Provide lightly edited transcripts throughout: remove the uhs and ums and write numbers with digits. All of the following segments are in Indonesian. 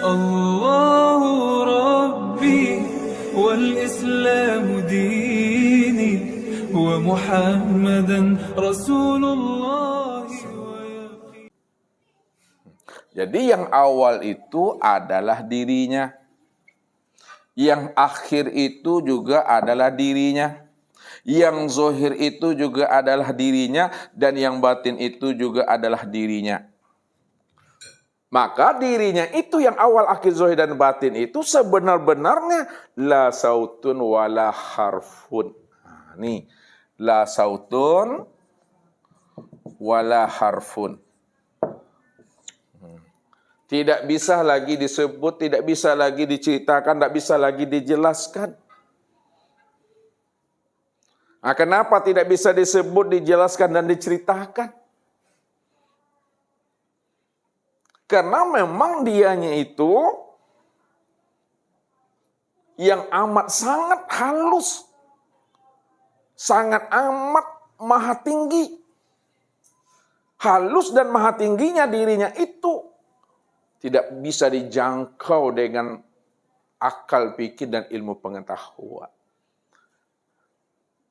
الله ربي والإسلام ديني ومحمدا رسول الله. Jadi yang awal itu adalah dirinya. Yang akhir itu juga adalah dirinya. Yang zahir itu juga adalah dirinya. Dan yang batin itu juga adalah dirinya. Maka dirinya itu yang awal, akhir, zahir, dan batin itu sebenar-benarnya la sautun wala harfun. Nah, nih, la sautun wala harfun. Tidak bisa lagi disebut, tidak bisa lagi diceritakan, tidak bisa lagi dijelaskan. Nah, kenapa tidak bisa disebut, dijelaskan, dan diceritakan? Karena memang dianya itu yang amat sangat halus, sangat amat maha tinggi. Halus dan maha tingginya dirinya itu tidak bisa dijangkau dengan akal pikir dan ilmu pengetahuan.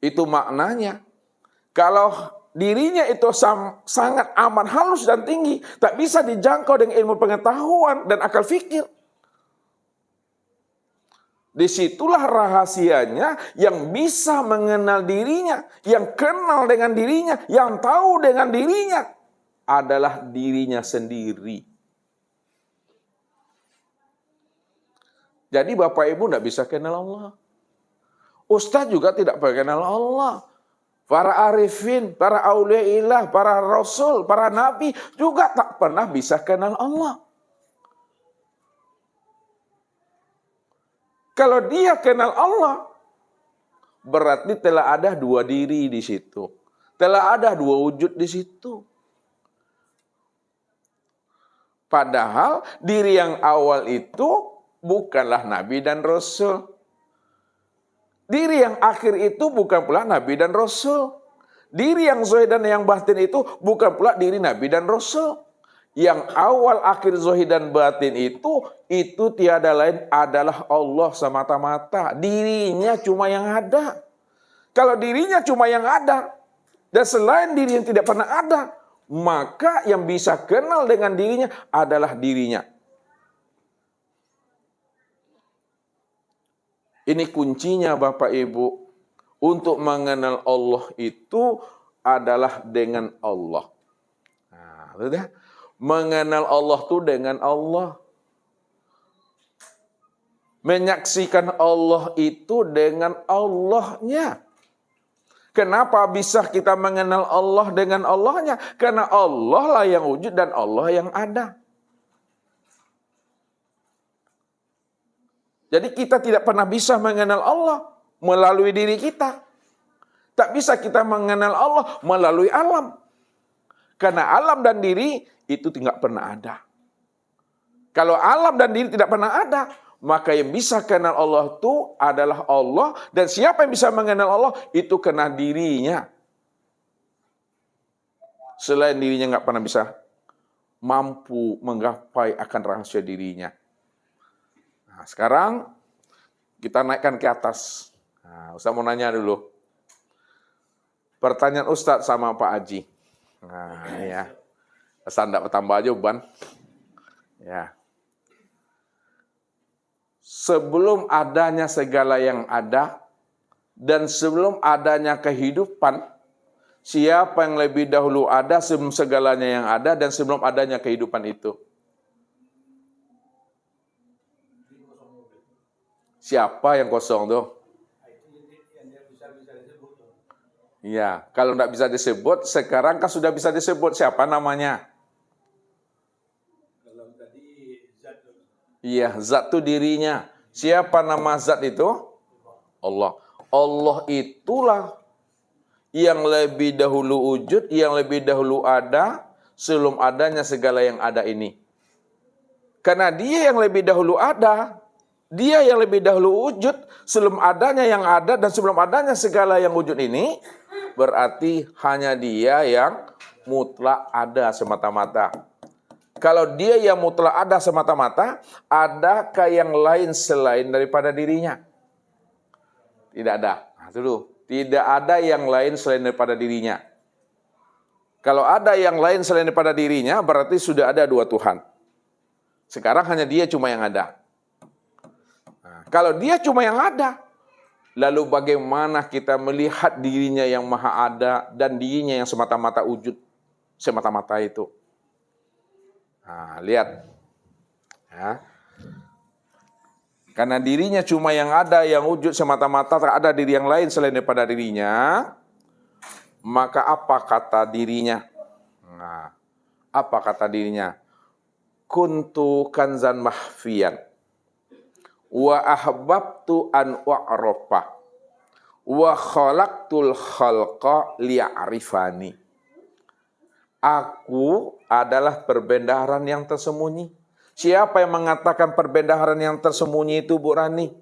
Itu maknanya. Kalau dirinya itu sangat amat halus dan tinggi, tak bisa dijangkau dengan ilmu pengetahuan dan akal fikir. Disitulah rahasianya yang bisa mengenal dirinya, yang kenal dengan dirinya, yang tahu dengan dirinya adalah dirinya sendiri. Jadi Bapak Ibu tidak bisa kenal Allah. Ustaz juga tidak mengenal Allah. Para arifin, para auliaillah, para rasul, para nabi juga tak pernah bisa kenal Allah. Kalau dia kenal Allah, berarti telah ada dua diri di situ. Telah ada dua wujud di situ. Padahal diri yang awal itu bukanlah nabi dan rasul. Diri yang akhir itu bukan pula nabi dan rasul. Diri yang zahir dan yang batin itu bukan pula diri nabi dan rasul. Yang awal, akhir, zahir dan batin itu tiada lain adalah Allah semata-mata. Dirinya cuma yang ada. Kalau dirinya cuma yang ada dan selain diri yang tidak pernah ada, maka yang bisa kenal dengan dirinya adalah dirinya. Ini kuncinya Bapak Ibu. Untuk mengenal Allah itu adalah dengan Allah. Nah, sudah. Mengenal Allah itu dengan Allah. Menyaksikan Allah itu dengan Allahnya. Kenapa bisa kita mengenal Allah dengan Allahnya? Karena Allah lah yang wujud dan Allah yang ada. Jadi kita tidak pernah bisa mengenal Allah melalui diri kita. Tak bisa kita mengenal Allah melalui alam. Karena alam dan diri itu tidak pernah ada. Kalau alam dan diri tidak pernah ada, maka yang bisa kenal Allah itu adalah Allah. Dan siapa yang bisa mengenal Allah, itu kena dirinya. Selain dirinya nggak pernah bisa mampu menggapai akan rahasia dirinya. Nah, sekarang kita naikkan ke atas. Nah, Ustaz mau nanya dulu. Pertanyaan Ustaz sama Pak Haji. Nah, ya. Ustaz tidak bertambah jawaban. Ya. Sebelum adanya segala yang ada dan sebelum adanya kehidupan, siapa yang lebih dahulu ada sebelum segalanya yang ada dan sebelum adanya kehidupan itu? Siapa yang kosong tuh? Iya, kalau tidak bisa disebut, sekarang kan sudah bisa disebut. Siapa namanya? Iya, zat itu dirinya. Siapa nama zat itu? Allah. Allah itulah yang lebih dahulu wujud, yang lebih dahulu ada, sebelum adanya segala yang ada ini. Karena dia yang lebih dahulu ada, dia yang lebih dahulu wujud, sebelum adanya yang ada, dan sebelum adanya segala yang wujud ini, berarti hanya dia yang mutlak ada semata-mata. Kalau dia yang mutlak ada semata-mata, adakah yang lain selain daripada dirinya? Tidak ada. Nah, itu dulu. Tidak ada yang lain selain daripada dirinya. Kalau ada yang lain selain daripada dirinya, berarti sudah ada dua Tuhan. Sekarang hanya dia cuma yang ada. Nah, kalau dia cuma yang ada, lalu bagaimana kita melihat dirinya yang maha ada dan dirinya yang semata-mata wujud, semata-mata itu? Nah, lihat. Ya. Karena dirinya cuma yang ada, yang wujud semata-mata, tak ada diri yang lain selain daripada dirinya, maka apa kata dirinya? Nah, apa kata dirinya? Kuntu kanzan mahfiyan wa ahbabtu an wa'rafa wa khalaqtul khalqa liya'rifani. Aku adalah perbendaharaan yang tersembunyi. Siapa yang mengatakan perbendaharaan yang tersembunyi itu, Bu Rani?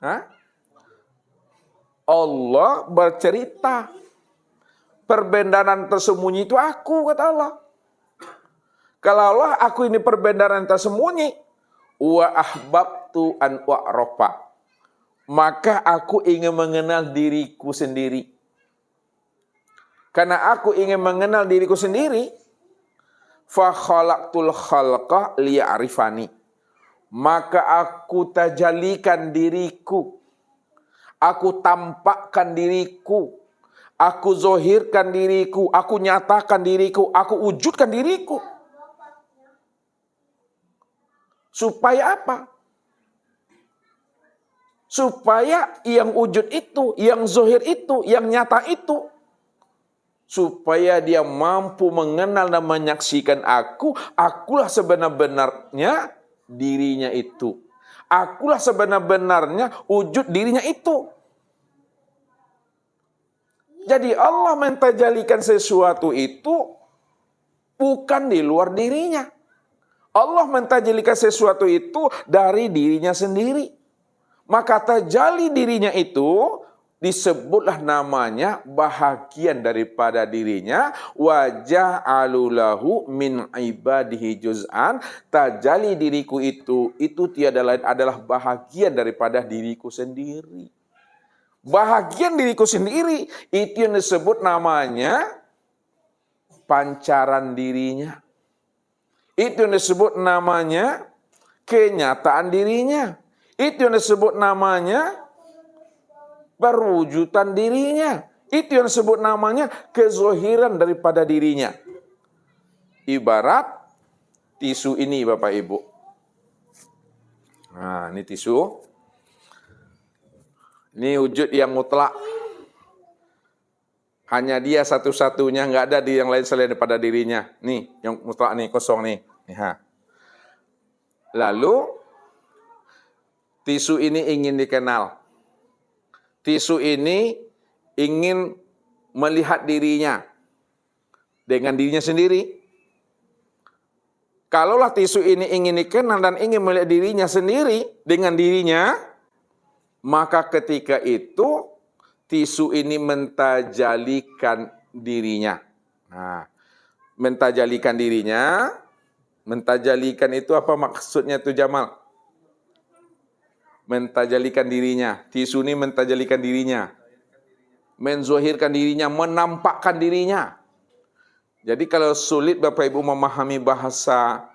Hah? Allah bercerita. Perbendaharaan tersembunyi itu aku, kata Allah. Kalau Allah, aku ini perbendaharaan tersembunyi. Wa ahbabtu an wa'rafa. Maka aku ingin mengenal diriku sendiri. Karena aku ingin mengenal diriku sendiri, fa khalaqtul khalqa liya'rifani. Maka aku tajalikan diriku. Aku tampakkan diriku. Aku zohirkan diriku. Aku nyatakan diriku. Aku wujudkan diriku. Supaya apa? Supaya yang wujud itu, yang zohir itu, yang nyata itu, supaya dia mampu mengenal dan menyaksikan akulah sebenar-benarnya dirinya itu. Akulah sebenar-benarnya wujud dirinya itu. Jadi Allah mentajalikan sesuatu itu bukan di luar dirinya. Allah mentajalikan sesuatu itu dari dirinya sendiri. Maka tajali dirinya itu disebutlah namanya bahagian daripada dirinya. Wa ja'alu lahu min ibadihi juz'an. Tajali diriku itu tiada lain adalah bahagian daripada diriku sendiri. Bahagian diriku sendiri itu yang disebut namanya pancaran dirinya. Itu yang disebut namanya kenyataan dirinya. Itu yang disebut namanya perwujudan dirinya. Itu yang disebut namanya kezohiran daripada dirinya. Ibarat tisu ini, Bapak Ibu. Nah, ini tisu. Ini wujud yang mutlak. Hanya dia satu-satunya, nggak ada di yang lain selain daripada dirinya. Nih, yang mutlak nih, kosong nih. Lalu, tisu ini ingin dikenal. Tisu ini ingin melihat dirinya dengan dirinya sendiri. Kalaulah tisu ini ingin dikenal dan ingin melihat dirinya sendiri dengan dirinya, maka ketika itu tisu ini mentajalikan dirinya. Nah, mentajalikan dirinya, mentajalikan itu apa maksudnya itu, Jamal? Mentajalikan dirinya. Tisu ini mentajalikan dirinya. Menzohirkan dirinya, menampakkan dirinya. Jadi kalau sulit Bapak Ibu memahami bahasa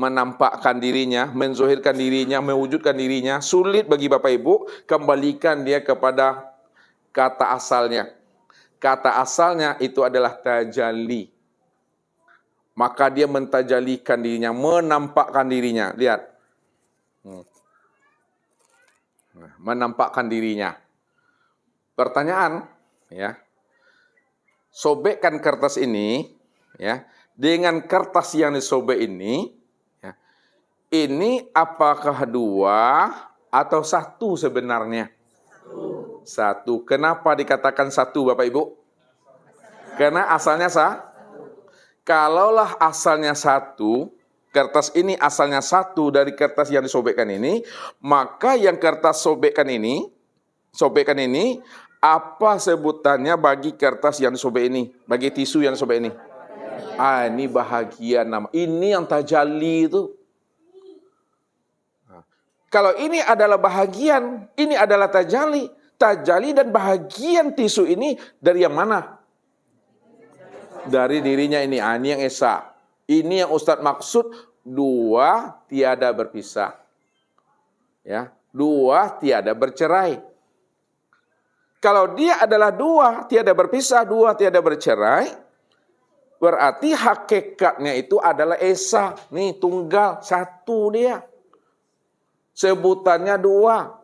menampakkan dirinya, menzohirkan dirinya, mewujudkan dirinya, sulit bagi Bapak Ibu, kembalikan dia kepada kata asalnya. Kata asalnya itu adalah tajalli. Maka dia mentajalikan dirinya, menampakkan dirinya. Lihat. Menampakkan dirinya. Pertanyaan, ya. Sobekkan kertas ini, ya, dengan kertas yang disobek ini, ya. Ini apakah dua atau satu sebenarnya? Satu. Kenapa dikatakan satu, Bapak Ibu? Karena asalnya Kalaulah asalnya satu, kertas ini asalnya satu dari kertas yang disobekkan ini, maka yang kertas sobekkan ini, apa sebutannya bagi kertas yang disobek ini, bagi tisu yang disobek ini? Ini bahagia nama. Ini yang tajalli itu. Kalau ini adalah bahagian, ini adalah tajalli. Tajalli dan bahagian tisu ini dari yang mana? Dari dirinya ini. Ini yang esa. Ini yang Ustadz maksud, dua tiada berpisah. Ya, dua tiada bercerai. Kalau dia adalah dua tiada berpisah, dua tiada bercerai, berarti hakikatnya itu adalah esa. Nih tunggal, satu dia. Sebutannya dua.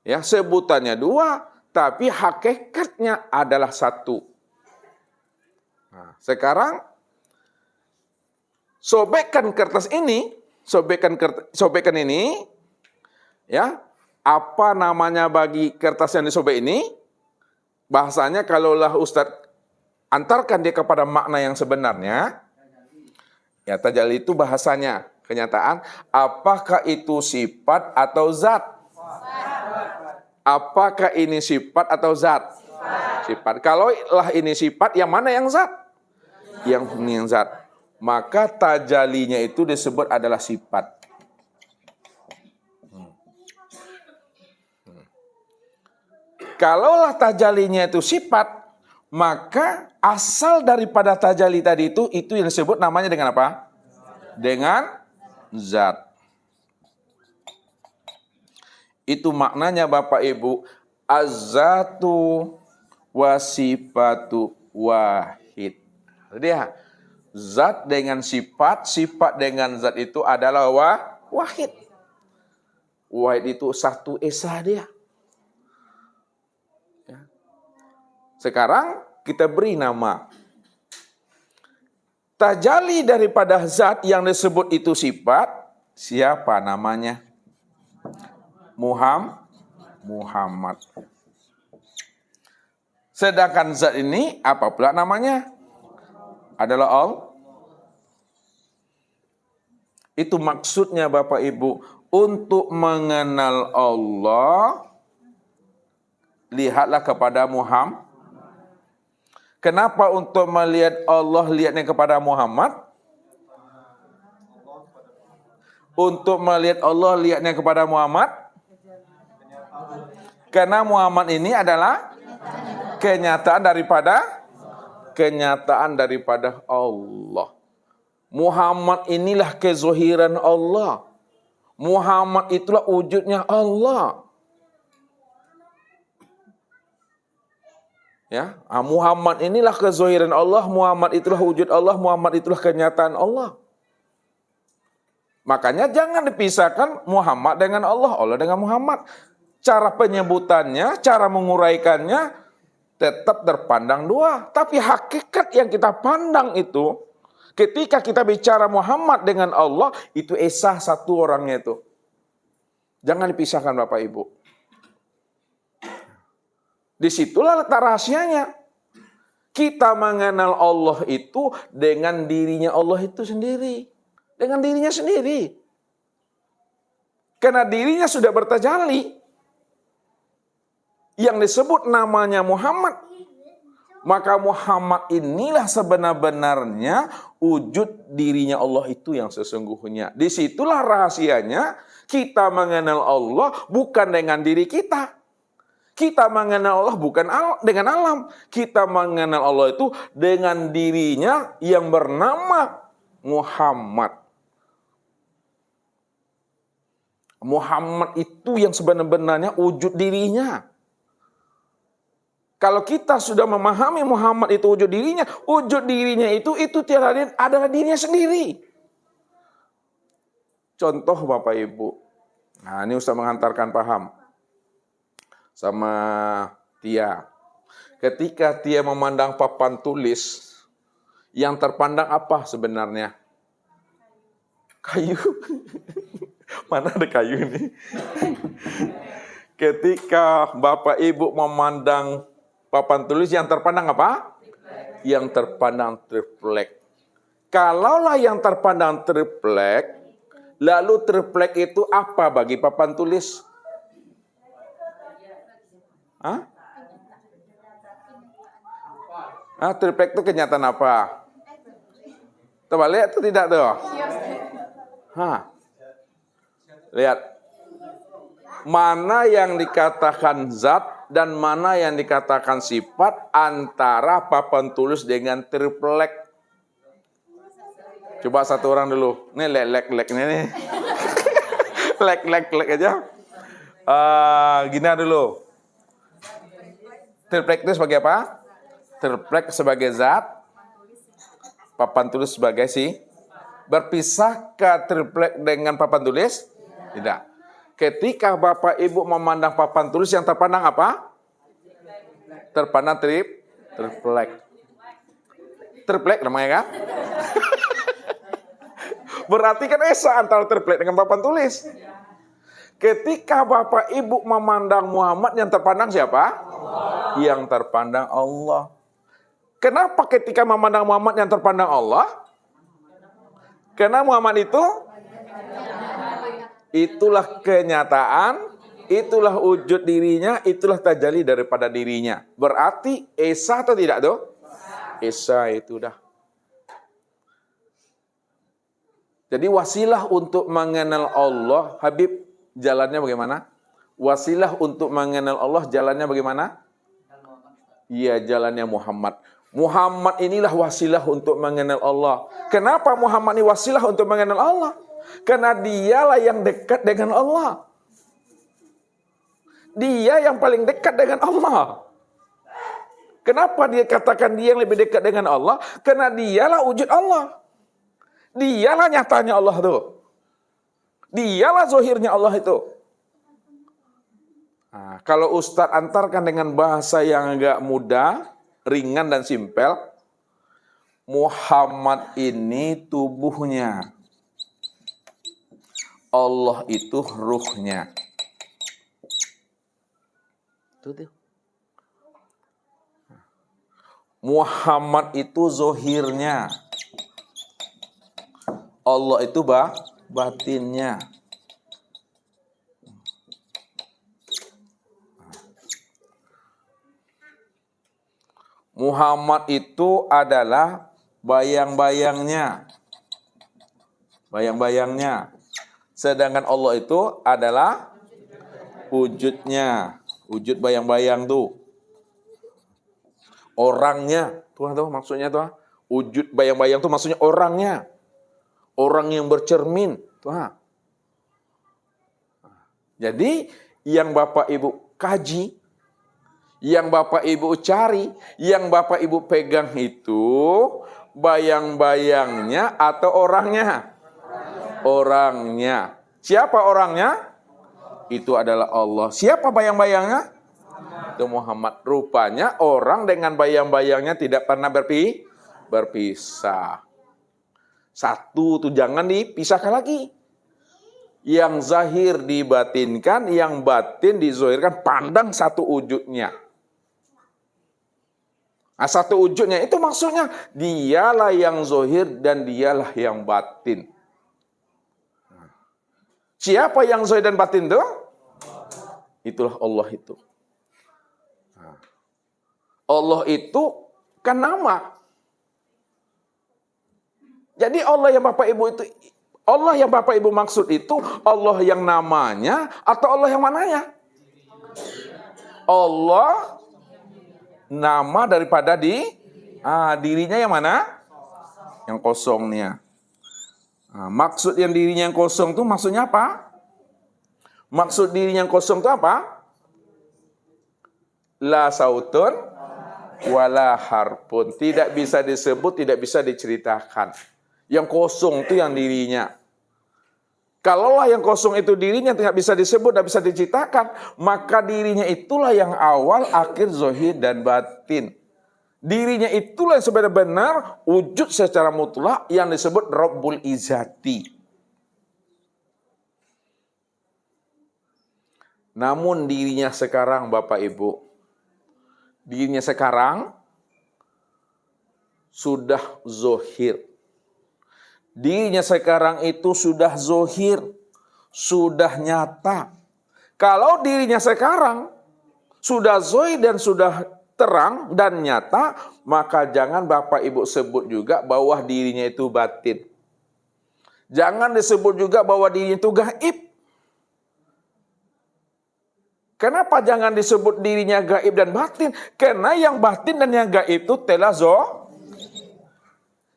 Ya, sebutannya dua, tapi hakikatnya adalah satu. Nah, sekarang sobekkan kertas ini, sobekkan ini, ya. Apa namanya bagi kertas yang disobek ini? Bahasanya kalaulah Ustadz antarkan dia kepada makna yang sebenarnya, ya tajalli itu bahasanya. Kenyataan, apakah itu sifat atau zat? Apakah ini sifat atau zat? Sifat. Kalau lah ini sifat, yang mana yang zat? Yang ini yang zat. Maka tajallinya itu disebut adalah sifat. Kalaulah tajallinya itu sifat, maka asal daripada tajalli tadi itu yang disebut namanya dengan apa? Dengan zat. Itu maknanya Bapak Ibu, az-zatu wasifatu wahid. Jadi ya, zat dengan sifat, sifat dengan zat itu adalah wahid. Wahid itu satu esa dia. Ya. Sekarang kita beri nama. Tajalli daripada zat yang disebut itu sifat, siapa namanya? Muhammad. Sedangkan zat ini apa pula namanya? Adalah Allah. Itu maksudnya Bapak Ibu, untuk mengenal Allah, lihatlah kepada Muhammad. Kenapa untuk melihat Allah lihatnya kepada Muhammad? Untuk melihat Allah lihatnya kepada Muhammad? Karena Muhammad ini adalah kenyataan daripada Allah. Muhammad inilah kezohiran Allah. Muhammad itulah wujudnya Allah. Ya, Muhammad inilah kezohiran Allah, Muhammad itulah wujud Allah, Muhammad itulah kenyataan Allah. Makanya jangan dipisahkan Muhammad dengan Allah, Allah dengan Muhammad. Cara penyebutannya, cara menguraikannya tetap terpandang dua. Tapi hakikat yang kita pandang itu, ketika kita bicara Muhammad dengan Allah, itu esa satu orangnya itu. Jangan dipisahkan Bapak Ibu. Disitulah letak rahasianya. Kita mengenal Allah itu dengan dirinya Allah itu sendiri. Dengan dirinya sendiri. Karena dirinya sudah bertajalli. Yang disebut namanya Muhammad. Maka Muhammad inilah sebenar-benarnya wujud dirinya Allah itu yang sesungguhnya. Disitulah rahasianya kita mengenal Allah bukan dengan diri kita. Kita mengenal Allah bukan dengan alam. Kita mengenal Allah itu dengan dirinya yang bernama Muhammad. Muhammad itu yang sebenarnya wujud dirinya. Kalau kita sudah memahami Muhammad itu wujud dirinya itu tiada lain adalah dirinya sendiri. Contoh Bapak Ibu. Nah, ini Ustaz menghantarkan paham sama Tia. Ketika Tia memandang papan tulis, yang terpandang apa sebenarnya? Kayu. Mana ada kayu ini? Ketika Bapak Ibu memandang papan tulis, yang terpandang apa? Yang terpandang triplek. Kalaulah yang terpandang triplek, lalu triplek itu apa bagi papan tulis? Triplek itu kenyataan apa? Coba lihat tuh tidak tuh? Lihat. Mana yang dikatakan zat dan mana yang dikatakan sifat antara papan tulis dengan triplek. Coba satu orang dulu. Nih lek ini nih. lek aja. Gini dulu. Triplek itu sebagai apa? Triplek sebagai zat, papan tulis sebagai berpisahkah triplek dengan papan tulis? Tidak. Ketika Bapak Ibu memandang papan tulis yang terpandang apa? Terpandang triplek. Triplek namanya kan? Berarti kan esa antara triplek dengan papan tulis. Ketika Bapak Ibu memandang Muhammad yang terpandang siapa? Allah. Yang terpandang Allah. Kenapa ketika memandang Muhammad yang terpandang Allah? Karena Muhammad itulah kenyataan, itulah wujud dirinya, itulah tajalli daripada dirinya. Berarti esa atau tidak tuh? Esa itu dah. Jadi wasilah untuk mengenal Allah, Habib, jalannya bagaimana? Wasilah untuk mengenal Allah, jalannya bagaimana? Iya, jalannya Muhammad. Muhammad inilah wasilah untuk mengenal Allah. Kenapa Muhammad ini wasilah untuk mengenal Allah? Karena dialah yang dekat dengan Allah. Dia yang paling dekat dengan Allah. Kenapa dia katakan dia yang lebih dekat dengan Allah? Karena dialah wujud Allah. Dialah nyatanya Allah itu. Dialah zahirnya Allah itu. Nah, kalau Ustadz antarkan dengan bahasa yang agak mudah, ringan dan simpel, Muhammad ini tubuhnya. Allah itu ruhnya. Muhammad itu zohirnya. Allah itu batinnya. Muhammad itu adalah bayang-bayangnya. Bayang-bayangnya. Sedangkan Allah itu adalah wujudnya. Wujud bayang-bayang tuh. Orangnya. Tuh maksudnya tuh. Wujud bayang-bayang tuh maksudnya orangnya. Orang yang bercermin. Tuh. Jadi yang Bapak Ibu kaji, yang Bapak Ibu cari, yang Bapak Ibu pegang itu bayang-bayangnya atau orangnya? Orangnya. Siapa orangnya? Itu adalah Allah. Siapa bayang-bayangnya? Itu Muhammad. Rupanya orang dengan bayang-bayangnya tidak pernah berpisah. Satu tuh jangan dipisahkan lagi. Yang zahir dibatinkan, yang batin dizohirkan. Pandang satu wujudnya. Nah, satu wujudnya itu maksudnya dialah yang zohir dan dialah yang batin. Siapa yang zahir dan batin itu? Itulah Allah itu. Allah itu kan nama. Jadi Allah yang Bapak Ibu itu, Allah yang Bapak Ibu maksud itu Allah yang namanya atau Allah yang mananya? Allah nama daripada dirinya yang mana? Yang kosongnya. Nah, maksud yang dirinya yang kosong itu maksudnya apa? Maksud dirinya yang kosong itu apa? La sautun wala harpun. Tidak bisa disebut, tidak bisa diceritakan. Yang kosong itu yang dirinya. Kalaulah yang kosong itu dirinya tidak bisa disebut, tidak bisa diceritakan, maka dirinya itulah yang awal, akhir, zahir, dan batin. Dirinya itulah yang sebenar-benar wujud secara mutlak yang disebut Rabbul Izzati. Namun dirinya sekarang Bapak Ibu, dirinya sekarang sudah zohir. Dirinya sekarang itu sudah zohir, sudah nyata. Kalau dirinya sekarang sudah zohir dan sudah terang dan nyata, maka jangan Bapak Ibu sebut juga bahwa dirinya itu batin. Jangan disebut juga bahwa dirinya itu gaib. Kenapa jangan disebut dirinya gaib dan batin? Karena yang batin dan yang gaib itu telah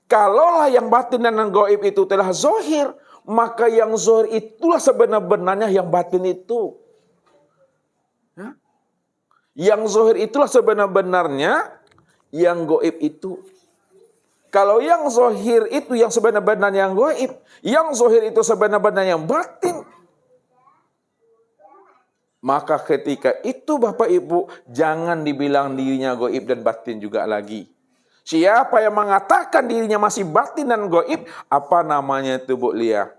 kalaulah yang batin dan yang gaib itu telah zohir, maka yang zohir itulah sebenarnya yang batin itu. Ya? Yang zohir itulah sebenarnya yang gaib itu. Kalau yang zohir itu yang sebenarnya yang gaib, yang zohir itu sebenarnya yang batin, maka ketika itu Bapak Ibu jangan dibilang dirinya gaib dan batin juga lagi. Siapa yang mengatakan dirinya masih batin dan gaib, apa namanya itu Bu Lia?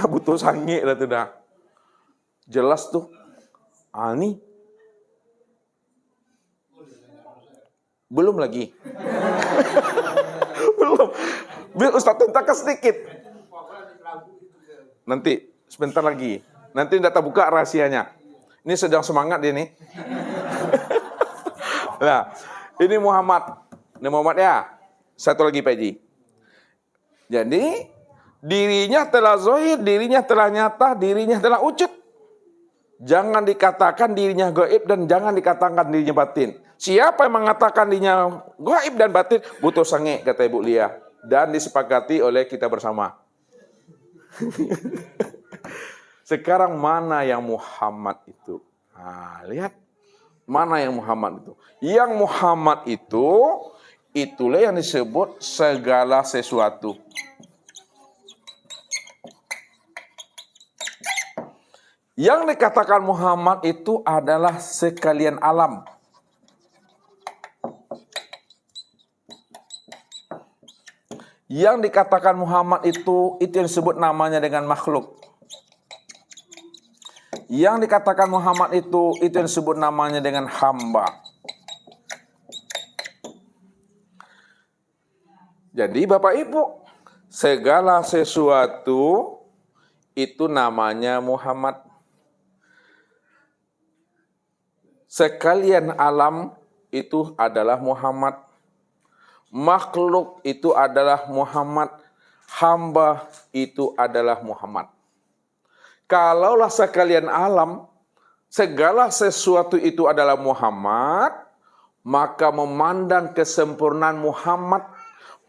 Butuh sange lah tuh dah. Jelas tuh. Ini belum lagi. Belum. Biar Ustaz tentang sedikit. Nanti sebentar lagi. Nanti data buka rahasianya. Ini sedang semangat dia nih. Nah, ini Muhammad. Ini Muhammad ya. Satu lagi Pak Haji. Jadi, dirinya telah zahir, dirinya telah nyata, dirinya telah wujud. Jangan dikatakan dirinya gaib dan jangan dikatakan dirinya batin. Siapa yang mengatakan dirinya gaib dan batin, butuh sange, kata Ibu Lia. Dan disepakati oleh kita bersama. Sekarang mana yang Muhammad itu? Nah, lihat. Mana yang Muhammad itu? Yang Muhammad itu, itulah yang disebut segala sesuatu. Yang dikatakan Muhammad itu adalah sekalian alam. Yang dikatakan Muhammad itu yang disebut namanya dengan makhluk. Yang dikatakan Muhammad itu yang disebut namanya dengan hamba. Jadi Bapak Ibu, segala sesuatu itu namanya Muhammad. Sekalian alam itu adalah Muhammad. Makhluk itu adalah Muhammad. Hamba itu adalah Muhammad. Kalaulah sekalian alam, segala sesuatu itu adalah Muhammad, maka memandang kesempurnaan Muhammad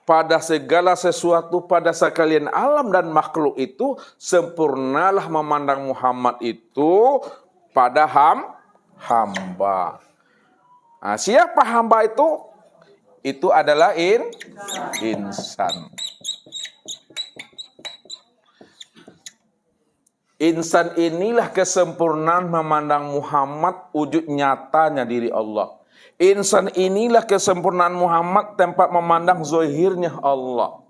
pada segala sesuatu, pada sekalian alam dan makhluk itu, sempurnalah memandang Muhammad itu pada hamba. Nah, siapa hamba itu? Itu adalah insan. Insan inilah kesempurnaan memandang Muhammad wujud nyatanya diri Allah. Insan inilah kesempurnaan Muhammad tempat memandang zahirnya Allah.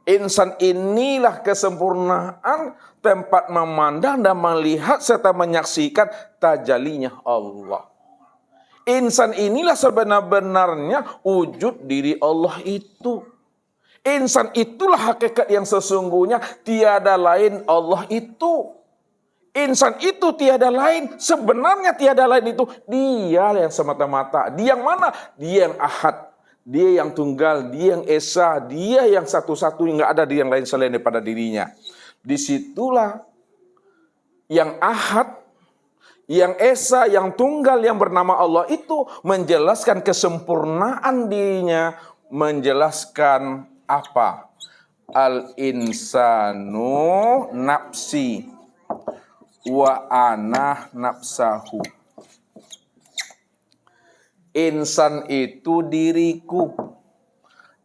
Insan inilah kesempurnaan tempat memandang dan melihat serta menyaksikan tajalinya Allah. Insan inilah sebenar-benarnya wujud diri Allah itu. Insan itulah hakikat yang sesungguhnya, tiada lain Allah itu. Insan itu tiada lain, sebenarnya tiada lain itu Dia yang semata-mata. Dia yang mana? Dia yang ahad, Dia yang tunggal, Dia yang esa, Dia yang satu-satu, yang nggak ada yang lain selain daripada dirinya. Disitulah yang ahad, yang esa, yang tunggal, yang bernama Allah itu menjelaskan kesempurnaan dirinya, menjelaskan apa? Al-insanu nafsi wa ana nafsahu. Insan itu diriku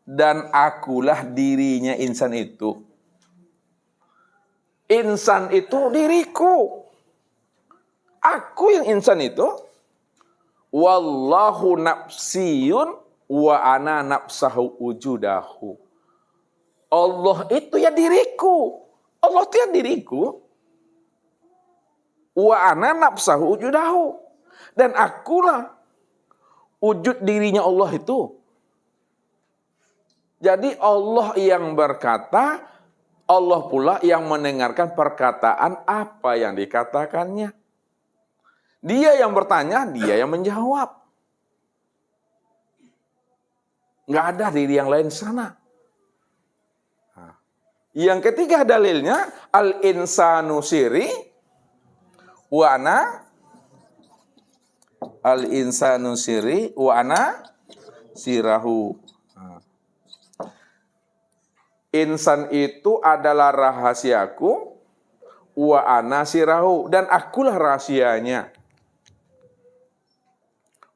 dan akulah dirinya insan itu. Insan itu diriku. Aku yang insan itu. Wallahu nafsiyun wa ana nafsahu wujudahu. Allah itu ya diriku. Allah itu ya diriku. Wa ana nafsahu wujudahu. Dan akulah wujud dirinya Allah itu. Jadi Allah yang berkata, Allah pula yang mendengarkan perkataan apa yang dikatakannya. Dia yang bertanya, dia yang menjawab. Nggak ada diri yang lain sana. Yang ketiga dalilnya, al-insanu siri wa ana al-insanu siri wa ana sirahu. Insan itu adalah rahasiaku, wa ana sirahu, dan akulah rahasianya.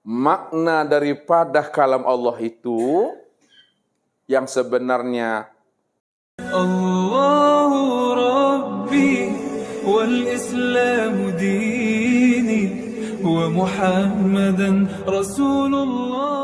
Makna daripada kalam Allah itu yang sebenarnya, Allahu Rabbi wal Islamu dini wa Muhammadan Rasulullah.